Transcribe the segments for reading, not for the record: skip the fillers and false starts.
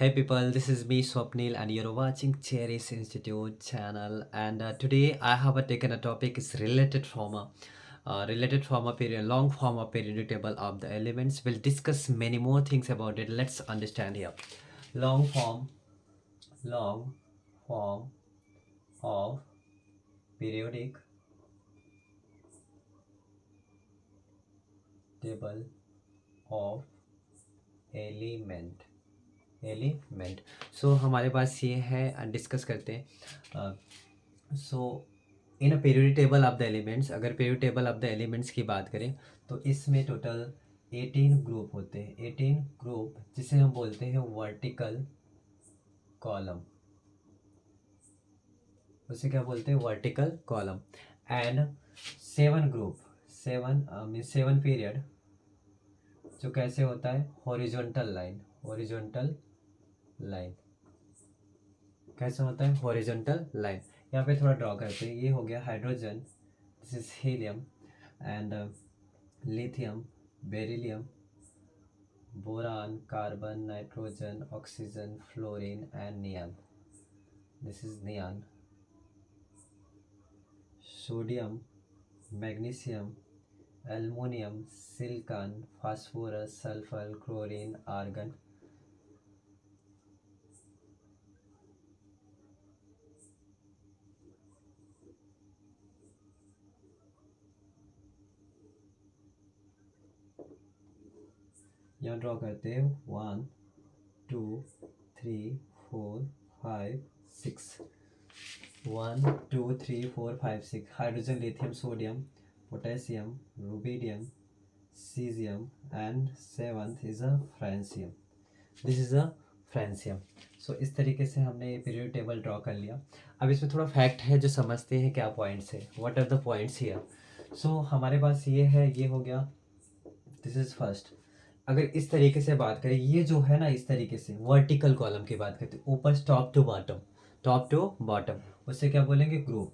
Hey people, this is me Swapnil and you're watching Cherish Institute channel and today I have taken a topic is related from a period long form of periodic table of the elements. We'll discuss many more things about it. Let's understand here. Long form long form of periodic table of element so हमारे पास ये है discuss करते हैं so in a periodic table of the elements अगर periodic table of the elements की बात करें तो इसमें टोटल 18 ग्रुप होते हैं 18 ग्रुप जिसे हम बोलते हैं वर्टिकल कॉलम उसे क्या बोलते हैं वर्टिकल कॉलम एंड 7 पीरियड जो कैसे होता है हॉरिजॉन्टल लाइन कैसे होता है हॉरिजॉन्टल लाइन। यहाँ पे थोड़ा ड्रॉ करते हैं। ये हो गया hydrogen, this is helium and lithium, beryllium, boron, carbon, nitrogen, oxygen, fluorine and neon, this is neon, sodium, magnesium, aluminium, silicon, phosphorus, sulphur, chlorine, argon, यहाँ ड्रॉ करते हैं 1 2 3 4 5 6 1 2 3 4 5 6 hydrogen, lithium, sodium, potassium, rubidium, caesium and seventh is a francium, this is a francium. So इस तरीके से हमने ये period table draw कर लिया। अब इसमें थोड़ा फैक्ट है जो समझते हैं क्या पॉइंट्स है, what are the points here. So हमारे पास ये है, ये हो गया, दिस इज फर्स्ट। अगर इस तरीके से बात करें, ये जो है ना इस तरीके से वर्टिकल कॉलम की बात करते हैं, ऊपर टॉप टू बॉटम उससे क्या बोलेंगे ग्रुप।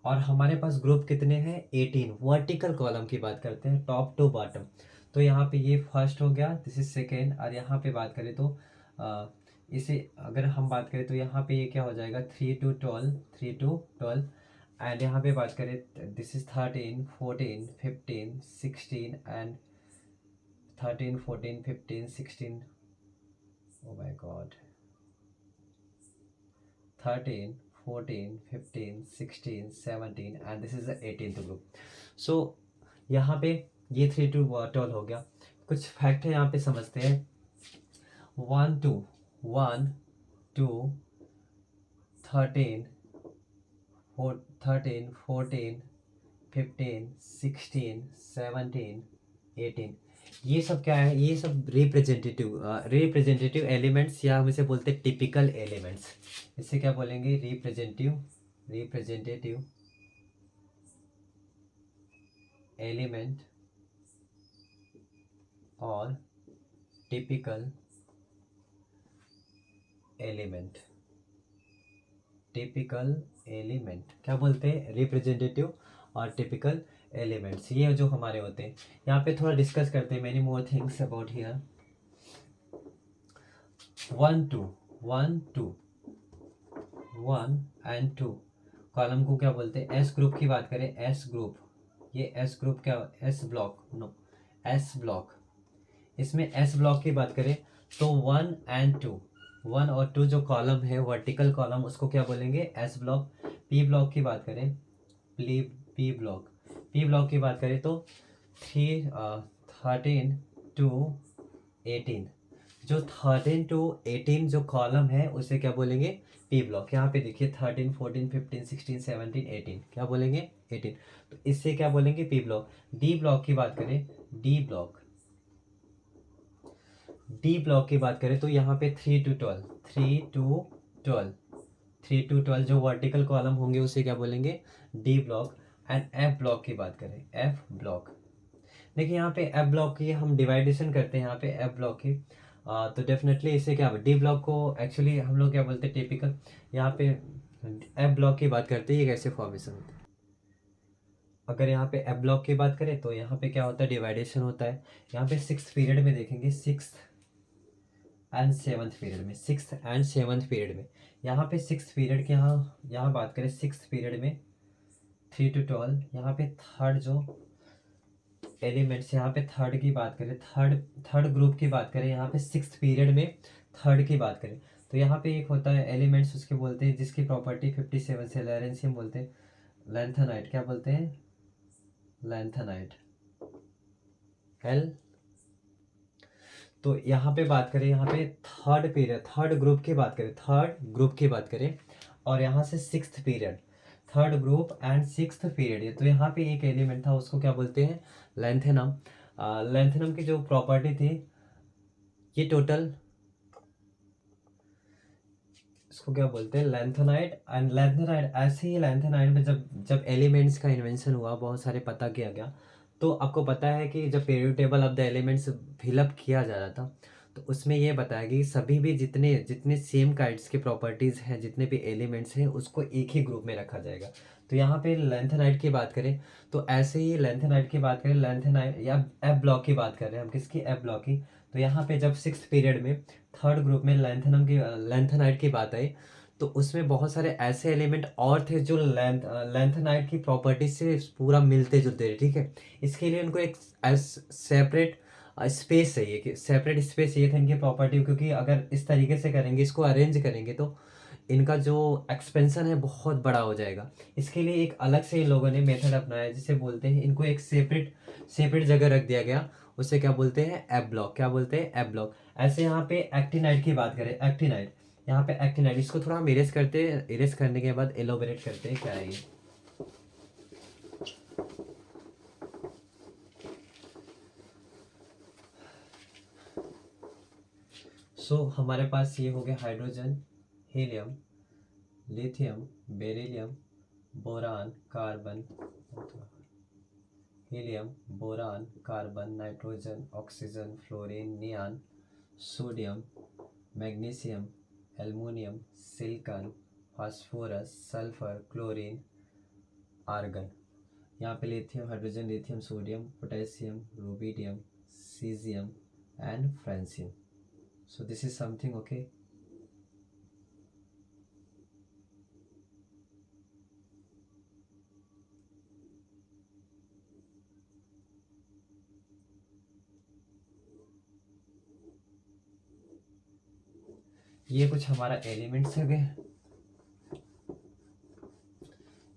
और हमारे पास ग्रुप कितने हैं 18। वर्टिकल कॉलम की बात करते हैं टॉप टू बॉटम, तो यहाँ पे ये फर्स्ट हो गया, दिस इज सेकेंड। और यहाँ पे बात करें तो इसे अगर हम बात करें तो यहाँ पे ये क्या हो जाएगा 3 to 12 एंड यहाँ पे बात करें this is 13 14 15 16 and 13 14 15 16, oh my god, 13 14 15 16 17 and this is the 18th group। so यहाँ पे ये 3 to 12 हो गया। कुछ फैक्ट है यहाँ पे समझते हैं। 1 2 1 2 13 13 14 15 16 17 18, ये सब क्या है, ये सब रिप्रेजेंटेटिव एलिमेंट्स या हम इसे बोलते हैं टिपिकल एलिमेंट्स। इसे क्या बोलेंगे रिप्रेजेंटेटिव एलिमेंट और टिपिकल एलिमेंट क्या बोलते हैं रिप्रेजेंटेटिव और टिपिकल एलिमेंट्स, ये जो हमारे होते हैं। यहाँ पे थोड़ा डिस्कस करते हैं many more things about here. 1 2 1 and 2 column को क्या बोलते हैं, एस ग्रुप की बात करें, एस ग्रुप, ये एस ग्रुप क्या, S block, no S block. इसमें एस ब्लॉक की बात करें तो 1 एंड 2, 1 और 2 जो कॉलम है वर्टिकल कॉलम उसको क्या बोलेंगे एस ब्लॉक। पी ब्लॉक की बात करें, पी ब्लॉक की बात करें तो 13 to 18, जो 13 to 18 जो कॉलम है उसे क्या बोलेंगे पी ब्लॉक। यहाँ पे देखिए 13 14 15 16 17 18 क्या बोलेंगे 18, तो इससे क्या बोलेंगे पी ब्लॉक। डी ब्लॉक की बात करें, डी ब्लॉक की बात करें तो यहाँ पे 3 to 12 जो वर्टिकल कॉलम होंगे उसे क्या बोलेंगे D block. And F block की बात करें, एफ ब्लॉक, देखिए यहाँ पे एफ ब्लॉक की हम डिवाइडेशन करते हैं यहाँ पे एफ ब्लॉक की, तो डेफिनेटली इसे क्या डी ब्लॉक को एक्चुअली हम लोग क्या बोलते हैं टिपिकल। यहाँ पे एफ ब्लॉक की बात करते हैं, ये कैसे फॉर्मेशन होता है। अगर यहाँ पे एफ ब्लॉक की बात करें तो यहाँ पे क्या होता है डिवाइडेशन होता है। यहाँ पे 6th पीरियड में देखेंगे, 6th एंड सेवन्थ पीरियड में, 6th एंड 7th पीरियड में। यहाँ पे 6th पीरियड की यहाँ बात करें 6th पीरियड में 3 to 12, यहाँ पे थर्ड जो एलिमेंट्स, यहाँ पे थर्ड की बात करें, थर्ड ग्रुप की बात करें, यहाँ पे 6th पीरियड में थर्ड की बात करें तो यहाँ पे एक होता है एलिमेंट्स, उसके बोलते हैं जिसकी प्रॉपर्टी 57 से लॉरेंशियम बोलते हैं, लैंथेनाइट। क्या बोलते हैं? Lanthanide, L. तो यहाँ पे बात करें, यहाँ पे थर्ड पीरियड, थर्ड ग्रुप की बात करें, थर्ड ग्रुप की बात करें और यहाँ से 6th period, third group and 6th period है, तो यहाँ पे एक एलिमेंट था, उसको क्या बोलते हैं? लैंथेनम। लैंथेनम की जो प्रॉपर्टी थी, ये टोटल, इसको क्या बोलते हैं? लैंथेनाइट। एंड लैंथेनाइट, ऐसे ही लैंथेनाइट में जब जब एलिमेंट्स का इन्वेंशन हुआ, बहुत सारे पता किया गया, तो आपको पता है कि जब period table of the elements fill up किया जा रहा था, तो उसमें ये बताया कि सभी भी जितने जितने सेम काइंड्स की प्रॉपर्टीज़ हैं, जितने भी एलिमेंट्स हैं, उसको एक ही ग्रुप में रखा जाएगा। तो यहाँ पे लैंथेनाइट की बात करें तो ऐसे ही लैंथेनाइट की बात करें, लैंथेनाइट या एफ ब्लॉक की बात कर रहे हैं हम, किसकी? एफ ब्लॉक की। तो यहाँ पे जब 6th पीरियड में थर्ड ग्रुप में लैंथेनाइट की बात आई, तो उसमें बहुत सारे ऐसे एलिमेंट और थे जो लैंथेनाइट की प्रॉपर्टी से पूरा मिलते जुलते थे, ठीक है। इसके लिए उनको एक सेपरेट स्पेस चाहिए, कि सेपरेट स्पेस चाहिए था इनकी प्रॉपर्टी, क्योंकि अगर इस तरीके से करेंगे, इसको अरेंज करेंगे, तो इनका जो एक्सपेंशन है बहुत बड़ा हो जाएगा। इसके लिए एक अलग से इन लोगों ने मेथड अपनाया, जिसे बोलते हैं, इनको एक सेपरेट जगह रख दिया गया, उसे क्या बोलते हैं? F block. क्या बोलते हैं? F block. ऐसे यहाँ पे एक्टिनाइट की बात करें, एक्टिनाइट, यहाँ पे एक्टिनाइट, इसको थोड़ा हम इरेज करते हैं, इरेज करने के बाद एलोबरेट करते हैं क्या है ये। हमारे पास ये हो गया hydrogen, helium, lithium, beryllium, boron, carbon, helium, boron, carbon, nitrogen, oxygen, fluorine, neon, sodium, magnesium, aluminium, silicon, phosphorus, sulphur, chlorine, argon. यहाँ पे lithium, hydrogen, lithium, sodium, potassium, rubidium, caesium and francium. So this is something, okay? ये कुछ हमारा elements हो गए,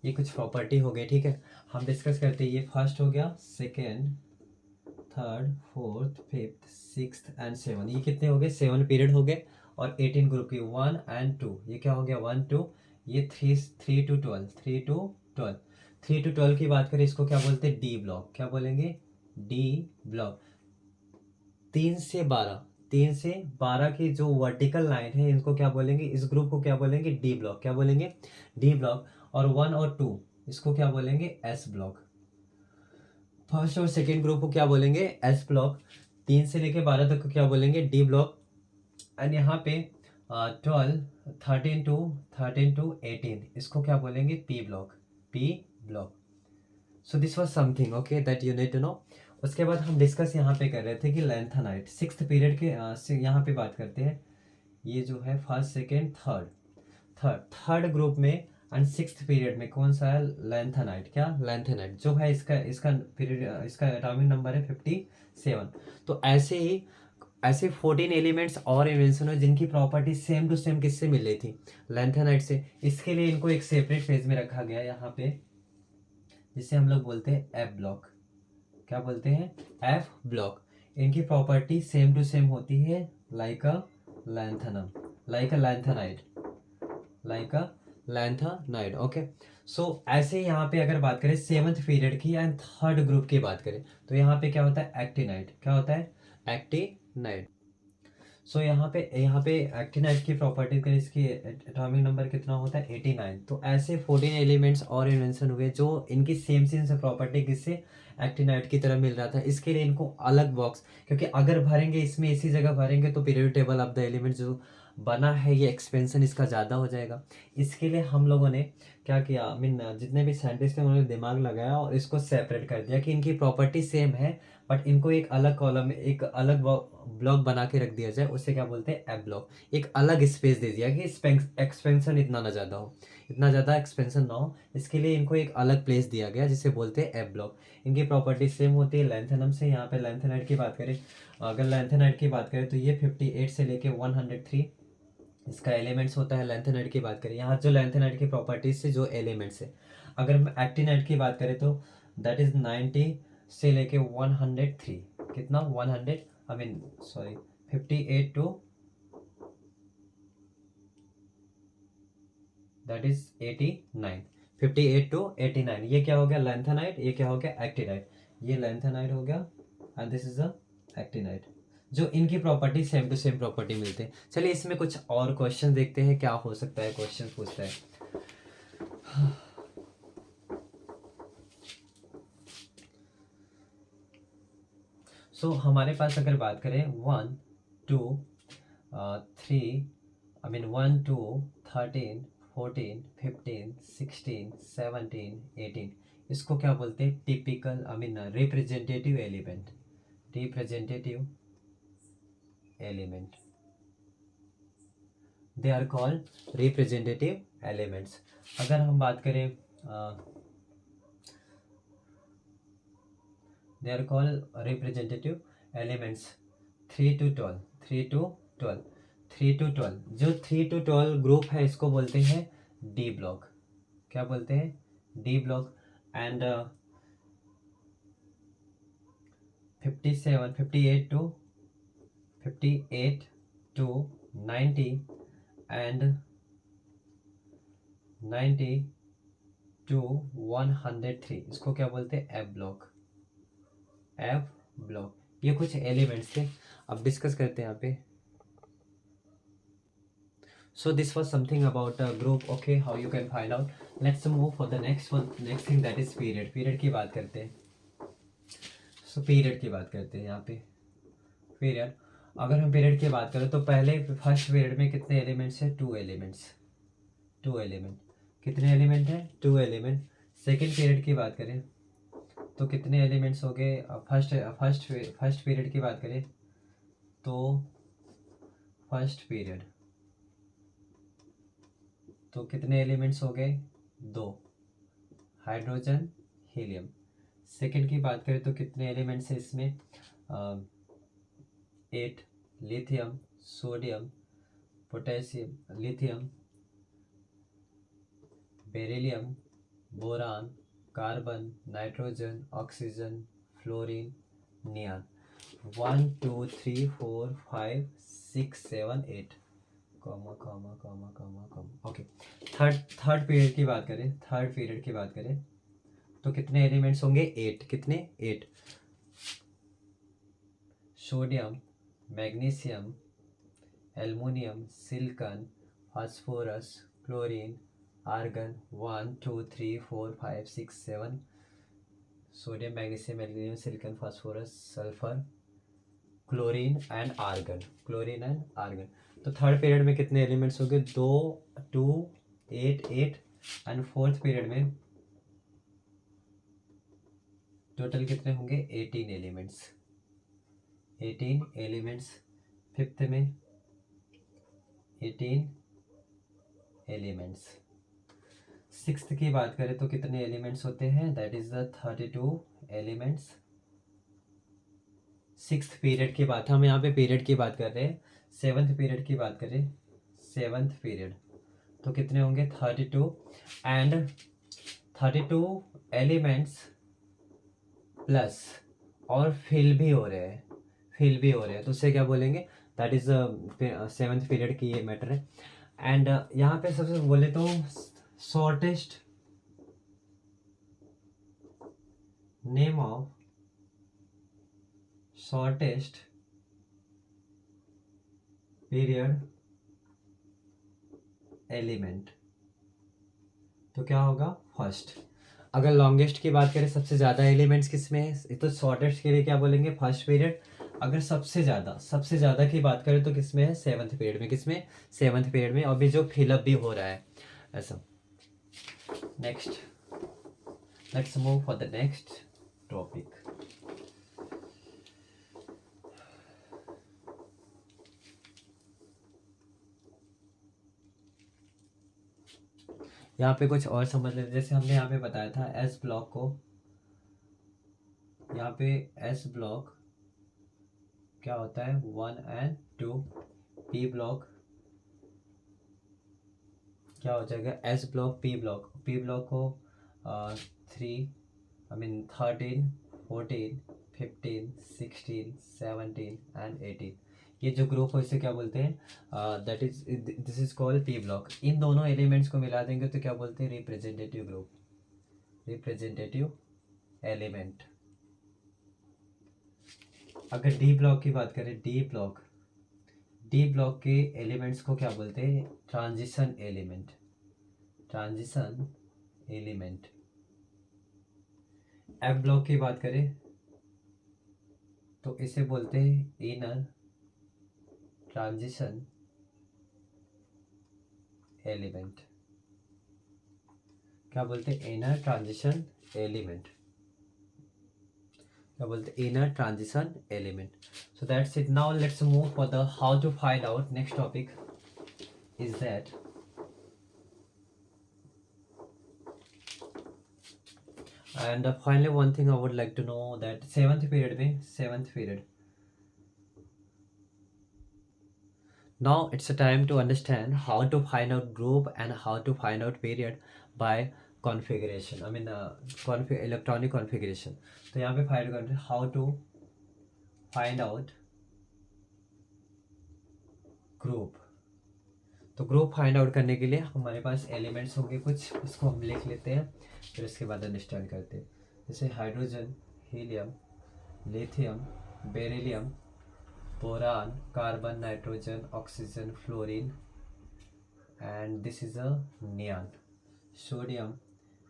ये कुछ property हो गई, ठीक है। हम डिस्कस करते हैं, ये फर्स्ट हो गया, second, third, fourth, fifth, sixth and 7, ये कितने हो गए? 7 पीरियड हो गए। और 18 ग्रुप की 1 and 2, ये क्या हो गया? 1 2, ये 3 to 12, 3 to 12, 3 to 12 की बात करें, इसको क्या बोलते हैं? D block. क्या बोलेंगे? D block. 3 से 12 की जो वर्टिकल लाइन है, इनको क्या बोलेंगे? इस ग्रुप को क्या बोलेंगे? D block. क्या बोलेंगे? D block. और 1 और 2, इसको क्या बोलेंगे? S block. फर्स्ट और सेकेंड ग्रुप को क्या बोलेंगे? S block. 3 से लेके 12 तक को क्या बोलेंगे? D block. एंड यहाँ पे 13 to 18, इसको क्या बोलेंगे? P block, P block. So this was something, okay, that you need to know. उसके बाद हम डिस्कस यहाँ पे कर रहे थे कि लैंथेनाइट 6th पीरियड के यहाँ पे बात करते हैं। ये जो है फर्स्ट, सेकेंड, थर्ड ग्रुप में एंड 6th पीरियड में कौन सा है? लैंथेनाइट। क्या? लैंथेनाइट जो है, इसका पीरियड, इसका एटॉमिक नंबर है 57। तो ऐसे 14 एलिमेंट्स और इन्वेंशन हो जिनकी प्रॉपर्टी सेम टू सेम किससे मिल रही थी? लैंथेनाइट से। इसके लिए इनको एक सेपरेट फेज में रखा गया यहाँ पे, जिसे हम लोग बोलते हैं एफ ब्लॉक। क्या बोलते हैं? F block. इनकी प्रॉपर्टी सेम टू सेम होती है, like a lanthanum, like a lanthanide, like a lanthanide, okay. So ऐसे ही यहाँ पे अगर बात करें 7th पीरियड की एंड थर्ड ग्रुप की बात करें, तो यहाँ पे क्या होता है? एक्टिनाइट। क्या होता है? एक्टिनाइट। सो यहाँ पे एक्टिनाइट की प्रॉपर्टी का, इसकी एटॉमिक नंबर कितना होता है? 89। तो ऐसे 14 एलिमेंट्स और इन्वेंशन हुए जो इनकी सेम प्रॉपर्टी किससे? एक्टिनाइड की तरह मिल रहा था, इसके लिए इनको अलग बॉक्स, क्योंकि अगर भरेंगे इसमें इसी जगह भरेंगे तो periodic table of the element जो बना है ये एक्सपेंशन इसका ज़्यादा हो जाएगा। इसके लिए हम लोगों ने क्या किया, आई मीन जितने भी साइंटिस्ट हैं उन्होंने दिमाग लगाया और इसको सेपरेट कर दिया कि इनकी प्रॉपर्टी सेम है, बट इनको एक अलग कॉलम में एक अलग ब्लॉक बना के रख दिया जाए, उससे क्या बोलते हैं एफ ब्लॉक। एक अलग स्पेस दे दिया कि एक्सपेंशन इतना ना ज़्यादा हो, इतना ज़्यादा एक्सपेंशन ना हो, इसके लिए इनको एक अलग प्लेस दिया गया जिसे बोलते हैं एफ ब्लॉक। इनकी प्रॉपर्टी सेम होती है लैंथेनम से। यहाँ पे लैंथेनाइड की बात करें, अगर लैंथेनाइड की बात करें तो ये 58 से लेके 103 इसका एलिमेंट्स होता है। लैंथेनाइड की बात करें, यहाँ जो लैंथेनाइड की प्रॉपर्टीज से जो एलिमेंट्स है, अगर हम एक्टिनाइड की बात करें तो दैट इज 90 से लेके 103, कितना 100 I mean sorry 58 to that is 89, 58 to 89, ये क्या हो गया लैंथेनाइड, ये क्या हो गया एक्टिनाइड, ये लैंथेनाइड हो गया and this is a actinide. जो इनकी property same to same property मिलते हैं। चलिए इसमें कुछ और क्वेश्चन देखते हैं क्या हो सकता है, क्वेश्चन पूछता है। हमारे पास अगर बात करें 1 2 3 आई मीन 1 2 13 14 15 16 17 18, इसको क्या बोलते हैं typical I mean representative element, representative element, they are called representative elements. अगर हम बात करें they are called representative elements 3 to 12, 3 to 12, 3 to 12, जो 3 to 12 ग्रुप है इसको बोलते हैं डी ब्लॉक। क्या बोलते हैं D block. And 57 58 to 58 to 90 and 90 to 103, इसको क्या बोलते हैं एफ ब्लॉक, एफ ब्लॉक। ये कुछ एलिमेंट्स थे, अब डिस्कस करते हैं यहाँ पे। So this was something about group, okay, how you can find out. Let's move for the next one, next thing that is period। period की बात करते हैं। so period की बात करते हैं यहाँ पे। period, अगर हम period की बात करें तो पहले फर्स्ट पीरियड में कितने एलिमेंट्स हैं, 2 एलिमेंट्स, 2 एलिमेंट, कितने एलिमेंट हैं 2 एलिमेंट। सेकेंड पीरियड की बात करें तो कितने एलिमेंट्स हो गए, फर्स्ट पीरियड की बात करें तो फर्स्ट पीरियड तो कितने एलिमेंट्स हो गए 2, हाइड्रोजन हीलियम। सेकेंड की बात करें तो कितने एलिमेंट्स हैं इसमें 8, lithium, sodium, potassium, lithium, beryllium, boron, carbon, nitrogen, oxygen, fluorine, neon. 1 2 3 4 5 6 7 8 comma comma comma comma comma. Okay, third period की बात करें, थर्ड पीरियड की बात करें तो कितने एलिमेंट्स होंगे 8, कितने 8, sodium, magnesium, aluminium, silicon, phosphorus, chlorine, argon. 1 2 3 4 5 6 7, sodium, magnesium, aluminium, silicon, phosphorus, sulphur, chlorine and argon, chlorine and argon. तो थर्ड पीरियड में कितने एलिमेंट्स हो गए 2 2 8 8 एंड फोर्थ पीरियड में टोटल कितने होंगे 18 एलिमेंट्स, 18 एलिमेंट्स। फिफ्थ में 18 एलिमेंट्स। सिक्स्थ की बात करें तो कितने एलिमेंट्स होते हैं, that is the 32 elements. Sixth period की बात, हम यहाँ पे पीरियड की बात कर रहे हैं। सेवन्थ पीरियड की बात करें, सेवन्थ पीरियड तो कितने होंगे 32 एंड 32 एलिमेंट्स प्लस और फिल भी हो रहे हैं, फिल भी हो रहे हैं तो उससे क्या बोलेंगे दैट इज सेवन्थ पीरियड की ये मैटर है। एंड यहाँ पे सबसे बोले तो shortest name of shortest period element तो क्या होगा फर्स्ट। अगर लॉन्गेस्ट की बात करें, सबसे ज़्यादा एलिमेंट्स किस में है, तो शॉर्टेस्ट के लिए क्या बोलेंगे, फर्स्ट पीरियड। अगर सबसे ज़्यादा की बात करें तो किस में है, सेवन्थ पीरियड में। किस में, सेवन्थ पीरियड में। अभी जो फिलअप भी हो रहा है ऐसा। Next, let's move for the next topic. यहाँ पे कुछ और समझ लेते, जैसे हमने यहाँ पे बताया था एस ब्लॉक को, यहाँ पे एस ब्लॉक क्या होता है, 1 and 2। पी ब्लॉक क्या हो जाएगा, S block, P block. P block को 13, 14, 15, 16, 17 and 18, ये जो ग्रुप हो इसे क्या बोलते हैं, that is, this is called P block. इन दोनों एलिमेंट्स को मिला देंगे तो क्या बोलते हैं, रिप्रेजेंटेटिव ग्रुप, रिप्रेजेंटेटिव एलिमेंट। अगर डी ब्लॉक की बात करें, डी ब्लॉक के एलिमेंट्स को क्या बोलते हैं, transition element, transition element. F block की बात करें तो इसे बोलते हैं इनर ट्रांजिशन एलिमेंट। क्या बोलते हैं, इनर ट्रांजिशन एलिमेंट, क्या बोलते हैं, inner transition element. So that's it. Now let's move for the how to find out. Next topic is that, and finally one thing I would like to know that seventh period, now it's a time to understand how to find out group and how to find out period by configuration, I mean electronic configuration। तो यहाँ पे find करते हैं how to find out group। तो group find out करने के लिए हमारे पास एलिमेंट्स होंगे कुछ, उसको हम लिख लेते हैं, फिर उसके बाद अंडरस्टैंड करते हैं। जैसे hydrogen, helium, lithium, beryllium, boron, carbon, nitrogen, oxygen, fluorine, and this is a neon. Sodium,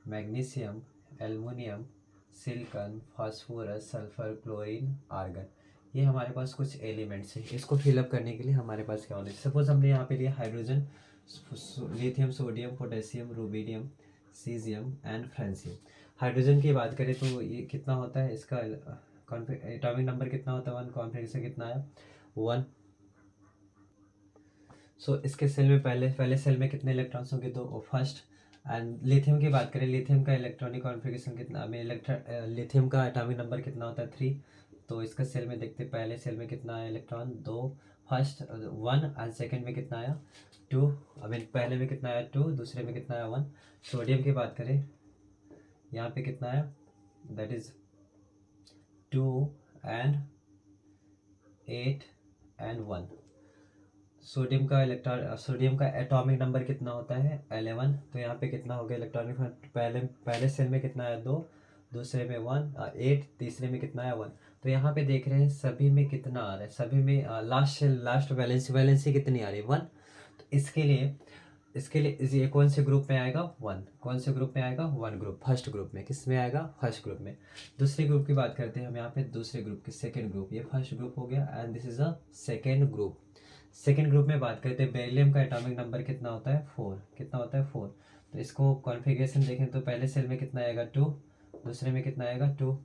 magnesium, aluminium, silicon, phosphorus, sulphur, chlorine, argon. ये हमारे पास कुछ एलिमेंट्स हैं। इसको फिलअप करने के लिए हमारे पास क्या होना है, सपोज हमने यहाँ पे लिया hydrogen, lithium, sodium, potassium, rubidium, caesium and francium. Hydrogen की बात करें तो ये कितना होता है, इसका एटॉमिक नंबर कितना होता है, 1, कॉन्फिगरेशन कितना है, 1। सो इसके सेल में पहले सेल में कितने इलेक्ट्रॉन्स होंगे, तो फर्स्ट। एंड लिथियम की बात करें, लिथियम का इलेक्ट्रॉनिक कॉन्फिगरेशन कितना, लिथियम का एटॉमिक नंबर कितना होता है, 3। तो इसका सेल में देखते हैं, पहले सेल में कितना आया इलेक्ट्रॉन, 2, फर्स्ट 1, एंड सेकेंड में कितना आया, 2। पहले में कितना आया, 2, दूसरे में कितना आया, 1। सोडियम की बात करें, यहाँ पे कितना आया, that is 2 and 8 and 1। Sodium का एटॉमिक नंबर कितना होता है, 11। तो यहाँ पे कितना हो गया इलेक्ट्रॉनिक, पहले सेल में कितना है, 2, दूसरे में 1, 8, तीसरे में कितना है, 1। तो यहाँ पे देख रहे हैं सभी में कितना आ रहा है, सभी में लास्ट वैलेंसी कितनी आ रही है, 1। तो इसके लिए ये कौन से ग्रुप में आएगा, 1। कौन से ग्रुप में आएगा, 1 ग्रुप, फर्स्ट ग्रुप में। किस में आएगा, फर्स्ट ग्रुप में। दूसरे ग्रुप की बात करते हैं हम यहाँ पे, दूसरे ग्रुप की, सेकेंड ग्रुप। ये फर्स्ट ग्रुप हो गया and this is a second group. Second group में बात करते हैं, बेरिलियम का एटॉमिक नंबर कितना होता है, 4। कितना होता है, 4। तो इसको कॉन्फ़िगरेशन देखें तो पहले सेल में कितना आएगा, 2, दूसरे में कितना आएगा, 2।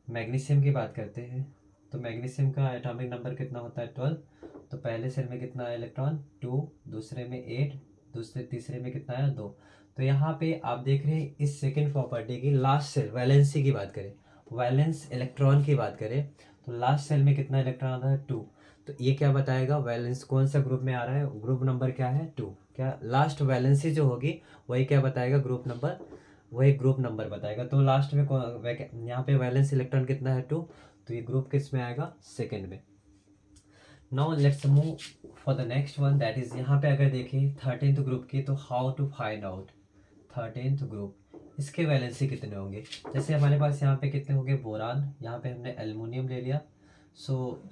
मैग्नीशियम की बात करते हैं तो मैग्नीशियम का एटॉमिक नंबर कितना होता है, 12। तो पहले सेल में कितना है इलेक्ट्रॉन, 2, दूसरे में 8, तीसरे में कितना है, 2। तो यहाँ पे आप देख रहे हैं इस सेकेंड प्रॉपर्टी की लास्ट सेल, वैलेंसी की बात करें, वैलेंस इलेक्ट्रॉन की बात करें तो लास्ट सेल में कितना इलेक्ट्रॉन आता है, 2। तो ये क्या बताएगा, वैलेंस कौन सा ग्रुप में आ रहा है, ग्रुप नंबर क्या है, 2। क्या लास्ट वैलेंसी जो होगी वही क्या बताएगा, वही ग्रुप नंबर बताएगा। तो लास्ट में यहाँ पे वैलेंस इलेक्ट्रॉन कितना है, 2। तो ये ग्रुप किस में आएगा, सेकेंड में। Now let's move for the next one, that is, यहाँ पे अगर देखिए 13th ग्रुप की, तो how to find out 13th group, इसके वैलेंसी कितने होंगे। जैसे हमारे पास यहाँ पे कितने होंगे, बोरान, यहाँ पे हमने एल्युमिनियम ले लिया। सो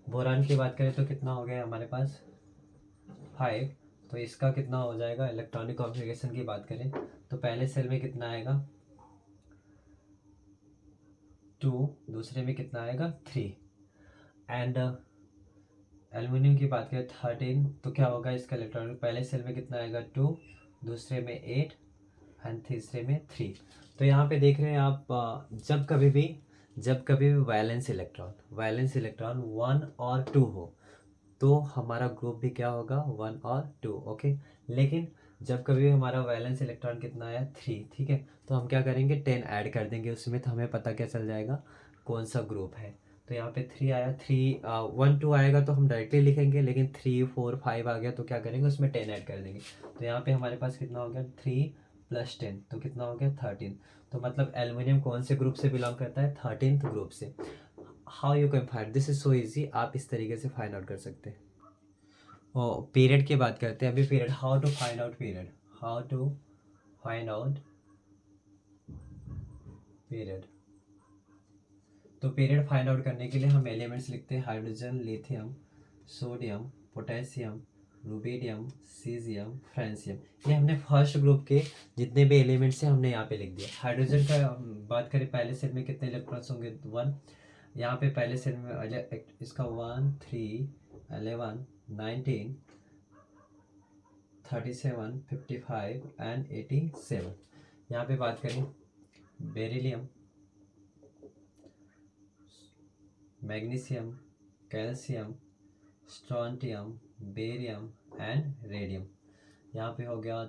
बोरान की बात करें तो कितना हो गया हमारे पास, 5। तो इसका कितना हो जाएगा, इलेक्ट्रॉनिक कॉन्फ़िगरेशन की बात करें तो पहले सेल में कितना आएगा, 2, दूसरे में कितना आएगा 3। एंड एल्युमिनियम की बात करें 13, तो क्या होगा इसका इलेक्ट्रॉन, पहले सेल में कितना आएगा 2, दूसरे में 8 एंड तीसरे में 3। तो यहाँ पे देख रहे हैं आप, जब कभी भी वैलेंस इलेक्ट्रॉन 1 और 2 हो तो हमारा ग्रुप भी क्या होगा 1 और 2। ओके, लेकिन जब कभी हमारा वैलेंस इलेक्ट्रॉन कितना आया 3, ठीक है, तो हम क्या करेंगे 10 ऐड कर देंगे उसमें, तो हमें पता क्या चल जाएगा कौन सा ग्रुप है। तो यहाँ पे 3 आया, 1 2 आएगा तो हम डायरेक्टली लिखेंगे, लेकिन 3 4 5 आ गया तो क्या करेंगे उसमें 10 ऐड कर देंगे। तो यहाँ पे हमारे पास कितना हो गया 3 + 10, तो कितना हो गया 13। तो मतलब एल्युमिनियम कौन से ग्रुप से बिलोंग करता है 13th ग्रुप से। How you can find this is so easy, आप इस तरीके से फाइंड आउट कर सकते हैं। और पीरियड की बात करते हैं अभी, period, how to find out period, how to find out period. तो पीरियड फाइंड आउट करने के लिए हम एलिमेंट्स लिखते हैं, hydrogen, lithium, sodium, potassium, rubidium, caesium, francium. ये हमने फर्स्ट ग्रुप के जितने भी एलिमेंट्स हैं हमने यहाँ पे लिख दिया। हाइड्रोजन का बात करें, पहले सेल में कितने इलेक्ट्रॉन्स होंगे 1, यहाँ पे पहले सेल में इसका 1 3 11 19 37 55 एंड 87। यहाँ पे बात करें beryllium, magnesium, calcium, strontium, barium and radium. यहाँ पे हो गया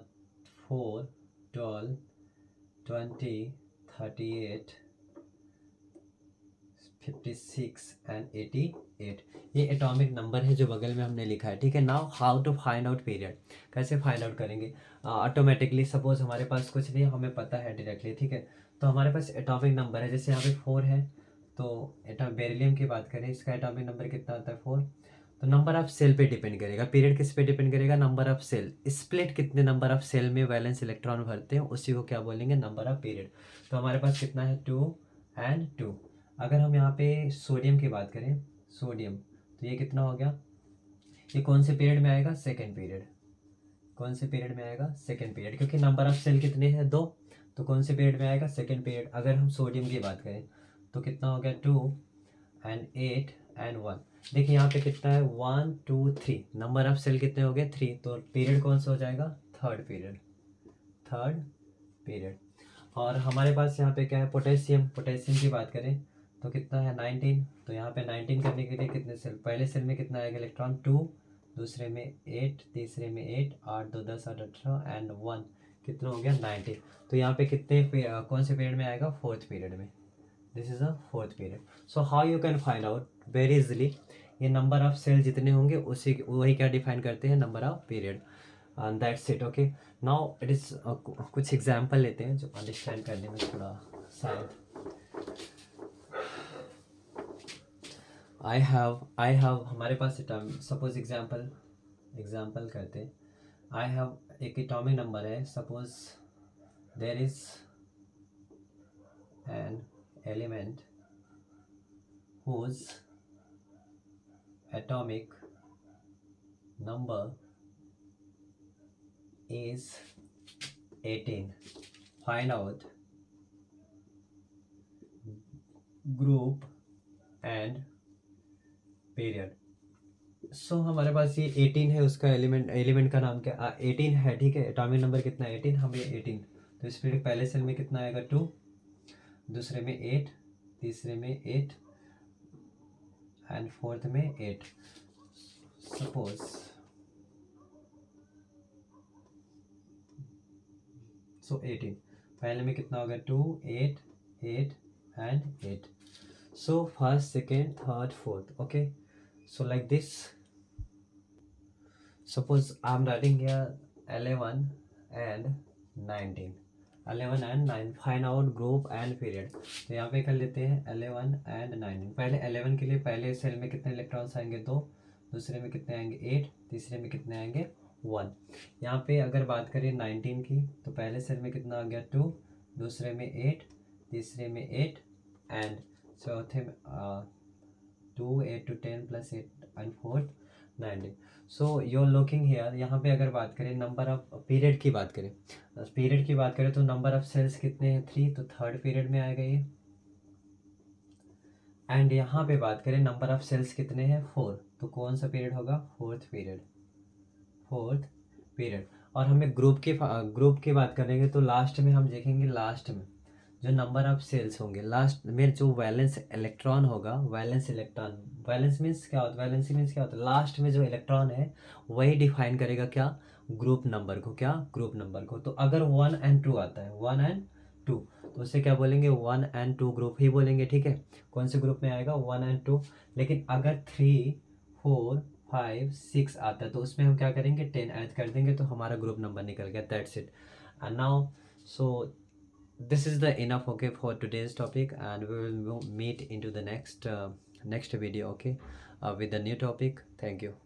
4 12 20 38 56 एंड 88। ये एटॉमिक नंबर है जो बगल में हमने लिखा है, ठीक है। Now how to find out period, कैसे फाइंड आउट करेंगे ऑटोमेटिकली। सपोज हमारे पास कुछ नहीं, हमें पता है डायरेक्टली, ठीक है, तो हमारे पास एटॉमिक नंबर है, जैसे यहाँ पे 4 है, तो बेरिलियम की बात करें, इसका एटॉमिक नंबर कितना आता है 4। तो नंबर ऑफ सेल पे डिपेंड करेगा, पीरियड किस पे डिपेंड करेगा, नंबर ऑफ सेल, स्प्लिट कितने नंबर ऑफ सेल में वैलेंस इलेक्ट्रॉन भरते हैं उसी को क्या बोलेंगे नंबर ऑफ पीरियड। तो हमारे पास कितना है 2 एंड 2। अगर हम यहाँ पे सोडियम की बात करें, सोडियम, तो ये कितना हो गया, ये कौन से पीरियड में आएगा सेकेंड पीरियड, कौन से पीरियड में आएगा सेकेंड पीरियड, क्योंकि नंबर ऑफ सेल कितने हैं 2, तो कौन से पीरियड में आएगा सेकेंड पीरियड। अगर हम सोडियम की बात करें तो कितना हो गया 2 एंड 8 एंड 1। देखिए यहाँ पे कितना है 1 2 3, नंबर ऑफ सेल कितने हो गए 3, तो पीरियड कौन सा हो जाएगा थर्ड पीरियड। और हमारे पास यहाँ पे क्या है पोटेशियम, पोटेशियम की बात करें तो कितना है 19, तो यहाँ पे 19 करने के लिए कितने सेल, पहले सेल में कितना आएगा इलेक्ट्रॉन 2, दूसरे में 8, तीसरे में 8, 8 2 10 8 18 एंड 1, कितना हो गया 19। तो यहाँ पे कितने कौन से पीरियड में आएगा फोर्थ पीरियड में, this is a fourth period. So how you can find out very easily, ये नंबर ऑफ सेल जितने होंगे उसी वही क्या डिफाइन करते हैं number of period. That's it. Okay, now it is कुछ एग्जाम्पल लेते हैं जो अंडरस्टैंड करने में थोड़ा शायद। आई हैव हमारे पास सपोज एग्जाम्पल करते हैं। आई हैव एक एटॉमिक नंबर है, suppose there is an element whose atomic number is 18. Find out group and period. सो हमारे पास ये 18 है, उसका एलिमेंट का नाम क्या 18 है, ठीक है। एटॉमिक नंबर कितना है 18, हमें 18, तो इस पर पहले सेल में कितना आएगा 2, दूसरे में 8, तीसरे में 8 एंड फोर्थ में 8। सपोज सो 18, पहले में कितना होगा 2 8 8 and 8। So first second third fourth, okay, so like this. Suppose I am writing here 11 and 19, 11 and 9, find out group and period. तो यहाँ पे कर लेते हैं 11 एंड 19। पहले 11 के लिए पहले सेल में कितने इलेक्ट्रॉन्स आएंगे 2, दूसरे में कितने आएंगे 8, तीसरे में कितने आएंगे 1। यहाँ पे अगर बात करें 19 की, तो पहले सेल में कितना आ गया 2, दूसरे में 8, तीसरे में 8 एंड चौथे में 2 8 to 10 + 8 and fourth 19। So you're looking here, यहाँ पे अगर बात करें नंबर ऑफ पीरियड की बात करें तो नंबर ऑफ सेल्स कितने हैं 3, तो थर्ड पीरियड में आएगा ये। एंड यहाँ पे बात करें नंबर ऑफ सेल्स कितने हैं 4, तो कौन सा पीरियड होगा फोर्थ पीरियड। और हमें ग्रुप की बात करेंगे तो लास्ट में हम देखेंगे, लास्ट में जो नंबर ऑफ सेल्स होंगे लास्ट में जो वैलेंस इलेक्ट्रॉन होगा, वैलेंस मीन्स क्या होता है, वैलेंसी मीन्स क्या होता है, लास्ट में जो इलेक्ट्रॉन है वही डिफाइन करेगा क्या ग्रुप नंबर को। तो अगर 1 and 2 आता है 1 and 2, तो उसे क्या बोलेंगे 1 and 2 ग्रुप ही बोलेंगे, ठीक है। कौन से ग्रुप में आएगा 1 and 2। लेकिन अगर 3, 4, 5, 6 आता है तो उसमें हम क्या करेंगे 10 ऐड कर देंगे, तो हमारा ग्रुप नंबर निकल गया, that's it. And now so this is the enough, okay, for today's topic, and we will meet into the next video, okay, with a new topic. Thank you.